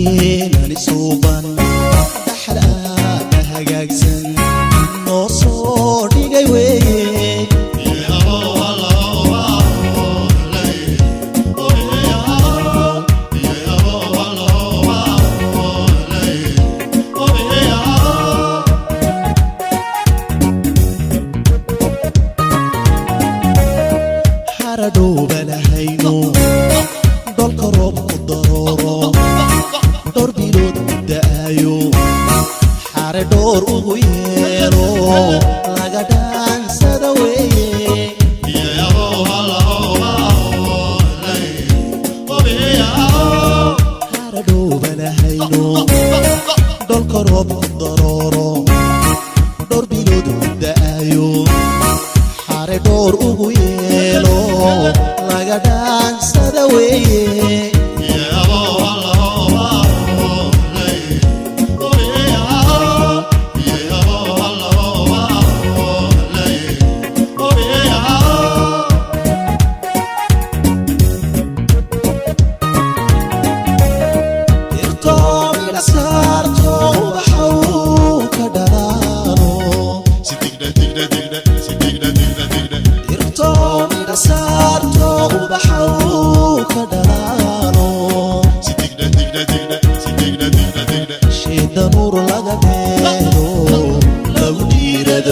inaan isuuban dhaxal hagaagsan noo soo dhigay weeye haradhowba lahayno dolka roob ku darooro dhowr bilood ku da'ayo xare dhowr ugu yeelo laga dhaansada weeye haradhowba lahayno dolka roob ku darooro dhowr bilood ku da'ayo xare dhowr ugu yeelo laga dhaansada weeye شيد نور لغا بيرو لو ديرد